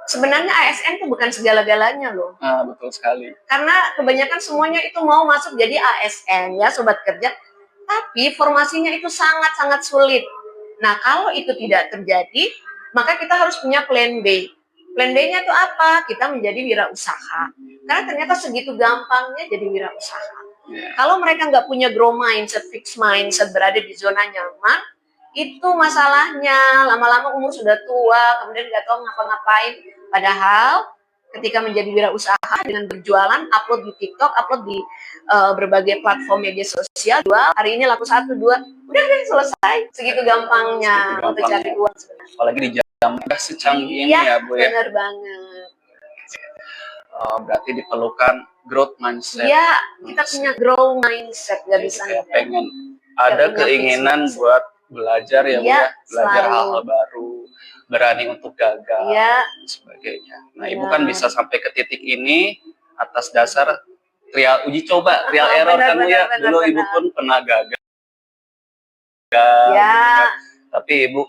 sebenarnya ASN itu bukan segala-galanya loh. Betul sekali. Karena kebanyakan semuanya itu mau masuk jadi ASN ya sobat kerja, tapi formasinya itu sangat-sangat sulit. Nah kalau itu tidak terjadi, maka kita harus punya plan B. Plan B-nya itu apa? Kita menjadi wirausaha. Karena ternyata segitu gampangnya jadi wirausaha. Kalau mereka nggak punya grow mindset, fixed mindset, berada di zona nyaman, itu masalahnya. Lama-lama umur sudah tua, kemudian nggak tahu ngapa-ngapain. Padahal ketika menjadi wirausaha dengan berjualan, upload di TikTok, upload di berbagai platform media sosial, jual, hari ini laku 1, 2, udah deh selesai. Segitu gampangnya untuk cari uang sebenarnya. Apalagi di jam secanggih ini ya Bu ya. Benar banget. Berarti diperlukan growth mindset. Iya, kita punya grow mindset, nggak bisa. Pengen ada keinginan buat belajar ya Bu ya, belajar hal-hal baru, berani untuk gagal dan sebagainya. Nah Ibu kan bisa sampai ke titik ini atas dasar uji coba, trial error kan Bu ya. Dulu Ibu pun pernah gagal. Gitu kan. Tapi Ibu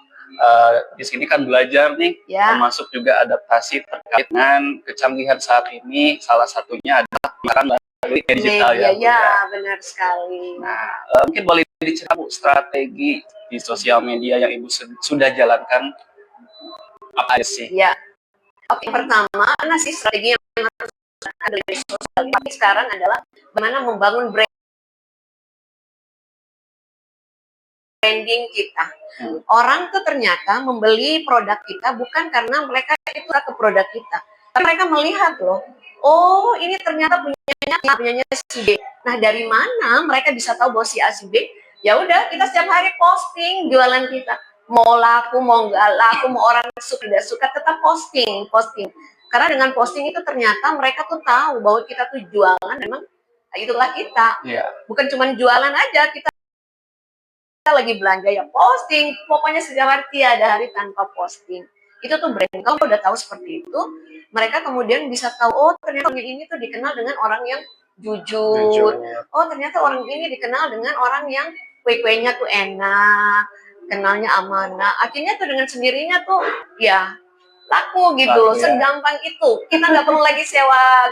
di sini kan belajar nih, termasuk juga adaptasi terkait dengan kecanggihan saat ini. Salah satunya adalah melalui digital ya. Iya, benar sekali. Nah, mungkin boleh diceritakan Bu, strategi di sosial media yang Ibu sudah jalankan apa aja sih? Ya, oke. Pertama, mana sih strategi yang harus ada di sosial media sekarang adalah bagaimana membangun branding kita. Orang tuh ternyata membeli produk kita bukan karena mereka itu ke produk kita, tapi mereka melihat loh, oh ini ternyata punyanya si B. Nah dari mana mereka bisa tahu bahwa si A si B? Ya udah, kita setiap hari posting jualan kita. Mau laku, mau nggak laku, mau orang suka tidak suka, tetap posting. Karena dengan posting itu ternyata mereka tuh tahu bahwa kita tuh jualan, memang itulah kita. Bukan cuma jualan aja, kita lagi belanja ya posting. Pokoknya setiap hari tiada hari tanpa posting. Itu tuh brand. Kalau udah tahu seperti itu, mereka kemudian bisa tahu, oh ternyata orang ini tuh dikenal dengan orang yang jujur. Oh ternyata orang ini dikenal dengan orang yang kue-kuenya tuh enak, kenalnya amanah. Akhirnya tuh dengan sendirinya tuh ya laku gitu. Segampang itu. Kita nggak perlu lagi sewa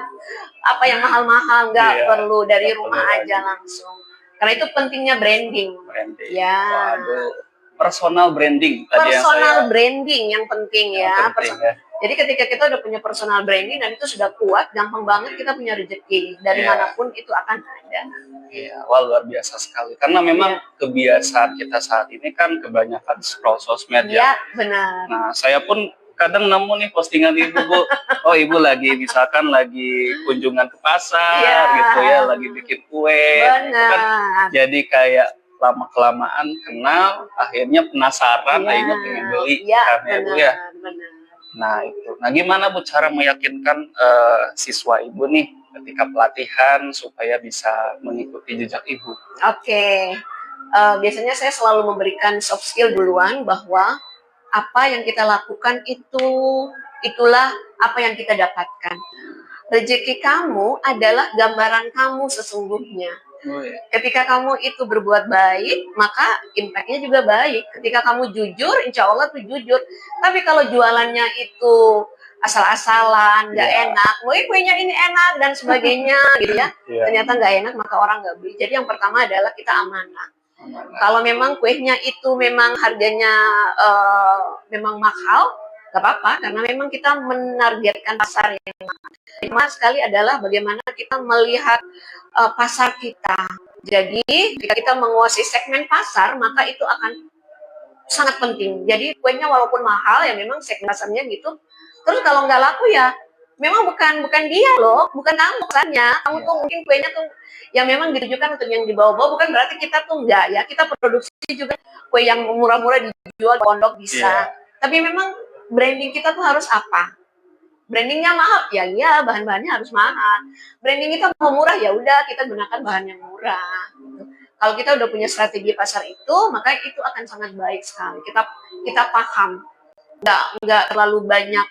apa yang mahal-mahal, nggak perlu, dari rumah aja langsung. Karena itu pentingnya branding. Ya. Waduh, personal branding. Branding yang penting ya. Jadi ketika kita udah punya personal branding dan itu sudah kuat, gampang banget kita punya rezeki dari manapun itu akan ada. Iya, wah luar biasa sekali. Karena memang kebiasaan kita saat ini kan kebanyakan scroll sosmed ya. Iya, benar. Nah, saya pun kadang nemu nih postingan Ibu, Bu. Oh, Ibu lagi misalkan lagi kunjungan ke pasar gitu ya, lagi bikin kue. Kan jadi kayak lama-kelamaan kenal, akhirnya penasaran, akhirnya pengen beli kan ya Bu ya. Nah itu, nah gimana Bu cara meyakinkan siswa Ibu nih ketika pelatihan supaya bisa mengikuti jejak Ibu? Oke, biasanya saya selalu memberikan soft skill duluan, bahwa apa yang kita lakukan itulah apa yang kita dapatkan. Rezeki kamu adalah gambaran kamu sesungguhnya. Ketika kamu itu berbuat baik, maka impact-nya juga baik. Ketika kamu jujur, insya Allah tuh jujur. Tapi kalau jualannya itu asal-asalan, nggak enak, kuenya ini enak dan sebagainya, gitu ya, ternyata nggak enak, maka orang nggak beli. Jadi yang pertama adalah kita amanah. Kalau memang kuenya itu memang harganya memang mahal, nggak apa-apa, karena memang kita menargetkan pasar yang mahal. Yang sekali adalah bagaimana kita melihat pasar kita. Jadi jika kita menguasai segmen pasar, maka itu akan sangat penting. Jadi kuenya walaupun mahal ya memang segmen pasarnya gitu. Terus kalau nggak laku ya memang bukan dia loh, bukan kamu pesannya. Kamu tuh mungkin kuenya tuh yang memang ditujukan untuk yang di bawah-bawah, bukan berarti kita tuh enggak ya. Kita produksi juga kue yang murah-murah dijual pondok bisa. Tapi memang branding kita tuh harus apa? Brandingnya mahal, ya iya, bahan-bahannya harus mahal. Branding kita mau murah, ya udah kita gunakan bahan yang murah. Gitu. Kalau kita udah punya strategi pasar itu, maka itu akan sangat baik sekali. Kita paham, nggak terlalu banyak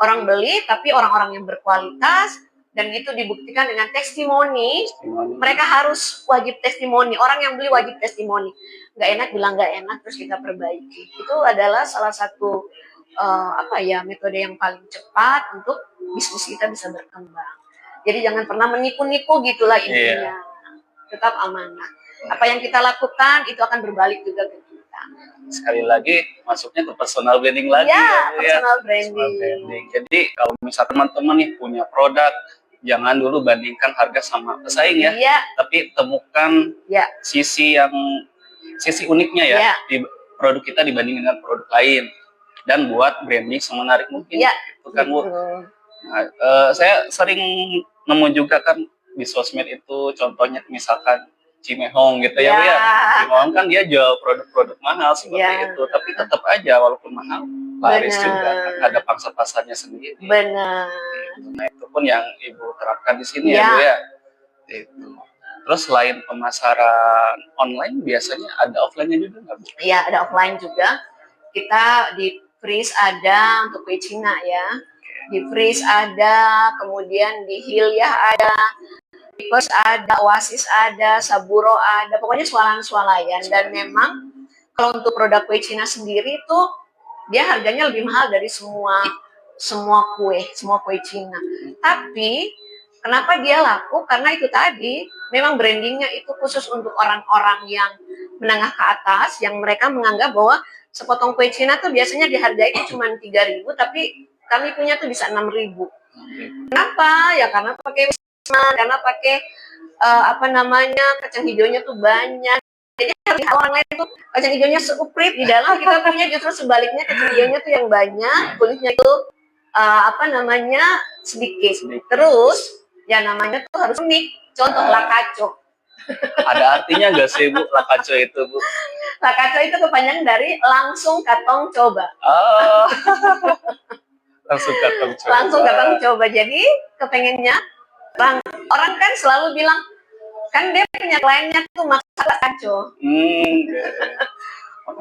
orang beli, tapi orang-orang yang berkualitas, dan itu dibuktikan dengan testimoni. Mereka harus wajib testimoni. Orang yang beli wajib testimoni. Nggak enak bilang nggak enak, terus kita perbaiki. Itu adalah salah satu metode yang paling cepat untuk bisnis kita bisa berkembang. Jadi jangan pernah menipu-nipu gitulah intinya. Tetap amanah. Apa yang kita lakukan itu akan berbalik juga ke kita. Sekali lagi masuknya ke personal branding lagi personal branding. Jadi kalau misal teman-teman nih punya produk, jangan dulu bandingkan harga sama pesaing ya. Tapi temukan sisi uniknya ya di produk kita dibanding dengan produk lain, dan buat branding semenarik mungkin. Itu kan Bu. Nah, saya sering nemu juga kan di sosmed itu, contohnya misalkan Cimehong gitu ya Bu ya. Cimehong kan dia jual produk-produk mahal seperti itu, tapi tetap aja walaupun mahal laris juga kan, ada pangsa pasarnya sendiri. Benar. Nah itu pun yang Ibu terapkan di sini ya Bu ya. Itu. Terus selain pemasaran online biasanya ada offline-nya juga nggak Bu? Iya, ada offline juga. Kita di Freeze ada untuk kue Cina ya. Di Freeze ada, kemudian di Hilyah ada, di Pers ada, Oasis ada, Saburo ada, pokoknya swalayan-swalayan. Dan memang kalau untuk produk kue Cina sendiri itu dia harganya lebih mahal dari semua kue Cina. Tapi kenapa dia laku? Karena itu tadi, memang brandingnya itu khusus untuk orang-orang yang menengah ke atas, yang mereka menganggap bahwa sepotong kue Cina tuh biasanya dihargai cuma 3.000, tapi kami punya tuh bisa 6.000. Kenapa? Ya karena pakai wisman, karena pakai kacang hijaunya tuh banyak. Jadi orang lain tuh kacang hijaunya seuprit, di dalam kita punya justru sebaliknya, kacang hijaunya tuh yang banyak, kulitnya tuh sedikit. Terus ya namanya tuh harus unik. Contoh lakaco. Ada artinya nggak sih Bu lakaco itu Bu? Lakaco itu kepanjangan dari langsung katong coba. Langsung katong coba. Langsung katong coba. Jadi kepengennya orang kan selalu bilang, kan dia punya kliennya tuh masak lakaco.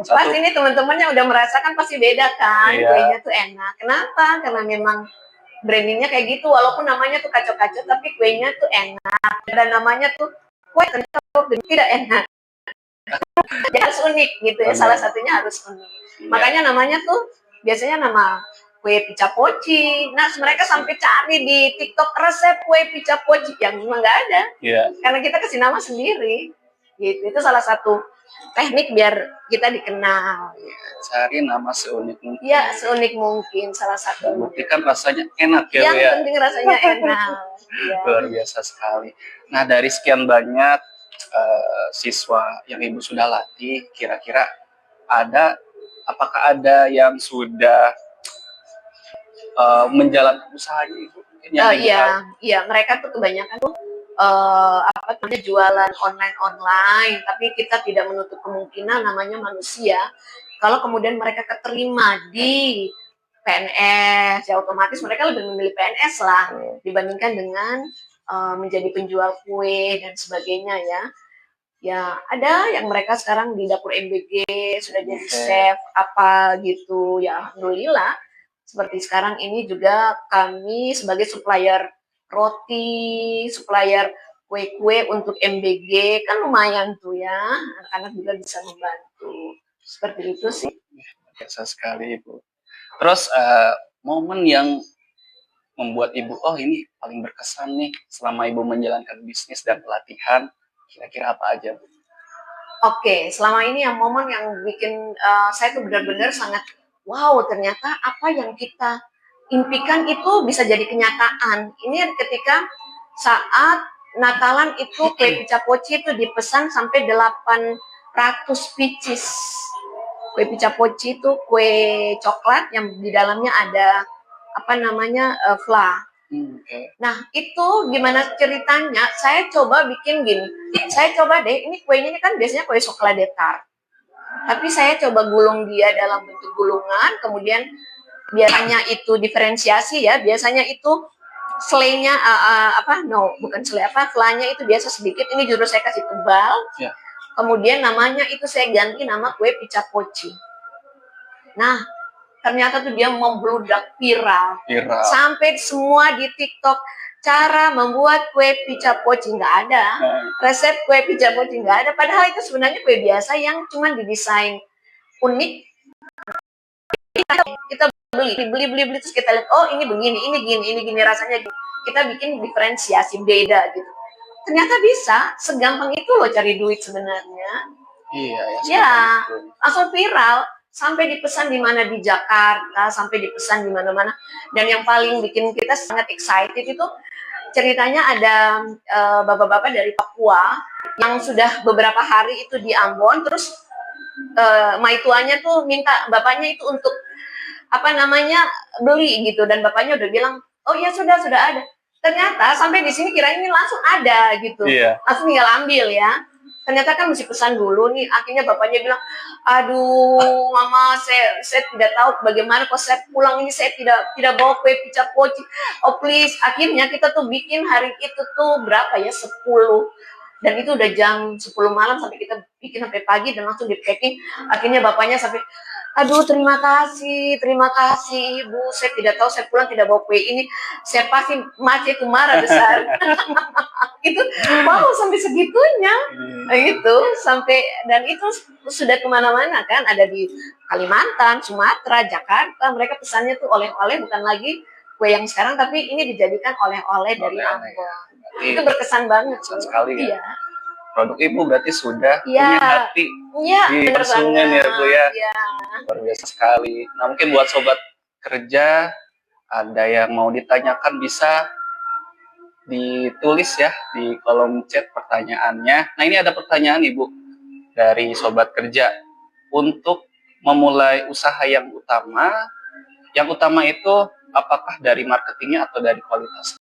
Pas ini teman-temannya udah merasakan pasti beda kan, kuenya tuh enak. Kenapa? Karena memang brandingnya kayak gitu, walaupun namanya tuh kaco-kaco, tapi kuenya tuh enak. Dan namanya tuh kue ternyata tidak enak. Jadi harus unik gitu ya, salah satunya harus unik. Makanya namanya tuh biasanya nama kue pica poci. Nah, mereka sampai cari di TikTok resep kue pica poci yang memang nggak ada. Karena kita kasih nama sendiri. Gitu. Itu salah satu teknik biar kita dikenal. Cari nama seunik mungkin. Iya, seunik mungkin salah satu. Buktikan rasanya enak ya. Yang penting rasanya enak. Luar biasa sekali. Nah, dari sekian banyak siswa yang Ibu sudah latih, kira-kira apakah ada yang sudah menjalankan usahanya Ibu? Iya, mereka tuh kebanyakan tuh jualan online, tapi kita tidak menutup kemungkinan, namanya manusia. Kalau kemudian mereka keterima di PNS, ya otomatis mereka lebih memilih PNS lah dibandingkan dengan menjadi penjual kue dan sebagainya ya. Ya ada yang mereka sekarang di dapur MBG sudah jadi chef apa gitu ya, alhamdulillah. Seperti sekarang ini juga kami sebagai supplier roti, supplier kue-kue untuk MBG, kan lumayan tuh ya, anak-anak juga bisa membantu. Seperti itu sih. Biasa sekali Ibu. Terus momen yang membuat Ibu, ini paling berkesan nih selama Ibu menjalankan bisnis dan pelatihan, kira-kira apa aja Bu? Oke, selama ini yang momen yang bikin saya tuh benar-benar sangat wow, ternyata apa yang kita impikan itu bisa jadi kenyataan. Ini ketika saat Natalan itu kue pica poci itu dipesan sampai 800 pieces. Kue pica poci itu kue coklat yang di dalamnya ada fla. Nah itu gimana ceritanya? Saya coba bikin gini. Saya coba deh, ini kuenya ini kan biasanya kue coklat datar. Tapi saya coba gulung dia dalam bentuk gulungan, kemudian biasanya itu diferensiasi ya, biasanya itu selainya bukan selai flanya itu biasa sedikit, ini justru saya kasih tebal. Kemudian namanya itu saya ganti nama kue pica poci. Nah, ternyata tuh dia membludak viral. Sampai semua di TikTok cara membuat kue pica poci nggak ada, resep kue pica poci nggak ada, padahal itu sebenarnya kue biasa yang cuma didesain unik. Kita beli terus kita lihat, oh ini begini, ini gini rasanya gini. Kita bikin diferensiasi beda gitu. Ternyata bisa, segampang itu loh cari duit sebenarnya. Iya, ya langsung viral, sampai dipesan di mana di Jakarta, sampai dipesan di mana-mana. Dan yang paling bikin kita sangat excited itu ceritanya ada bapak-bapak dari Papua yang sudah beberapa hari itu di Ambon, terus maituannya tuh minta bapaknya itu untuk beli gitu, dan bapaknya udah bilang, oh ya sudah ada. Ternyata sampai di sini kira ini langsung ada gitu, langsung tinggal ambil ya. Ternyata kan mesti pesan dulu nih. Akhirnya bapaknya bilang, aduh mama, saya tidak tahu bagaimana kalau saya pulang ini, saya tidak bawa kue pica poci. Oh please. Akhirnya kita tuh bikin hari itu tuh berapa ya, 10. Dan itu udah jam 10 malam, sampai kita bikin sampai pagi dan langsung di packing. Akhirnya bapaknya sampai, aduh terima kasih ibu, saya tidak tahu saya pulang tidak bawa kue ini, saya pasti mati itu marah besar. Itu wow, sampai segitunya. Itu sampai, dan itu sudah kemana-mana kan, ada di Kalimantan, Sumatera, Jakarta. Mereka pesannya tuh oleh-oleh, bukan lagi kue yang sekarang, tapi ini dijadikan oleh-oleh dari Ambon. Itu berkesan banget sekali ya. Produk Ibu berarti sudah punya hati di konsumen ya Bu ya. Luar biasa sekali. Nah, mungkin buat sobat kerja, ada yang mau ditanyakan bisa ditulis ya di kolom chat pertanyaannya. Nah, ini ada pertanyaan Ibu dari sobat kerja. Untuk memulai usaha yang utama itu apakah dari marketingnya atau dari kualitas?